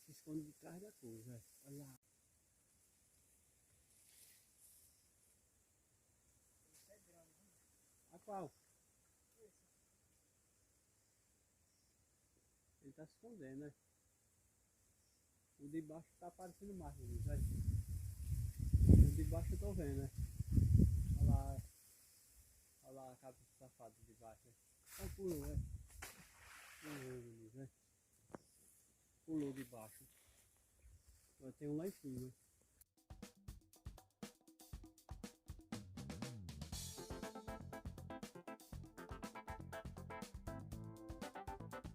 se esconde de trás da coisa, velho. Olha lá. A qual? Ele tá se escondendo, né? O de baixo tá aparecendo mais, velho. O de baixo eu tô vendo, né? Olha lá. Olha lá a cabeça safada de baixo, né? Olha, pulou, né? Pulou, né? Pulou de baixo. Tem um lá em cima.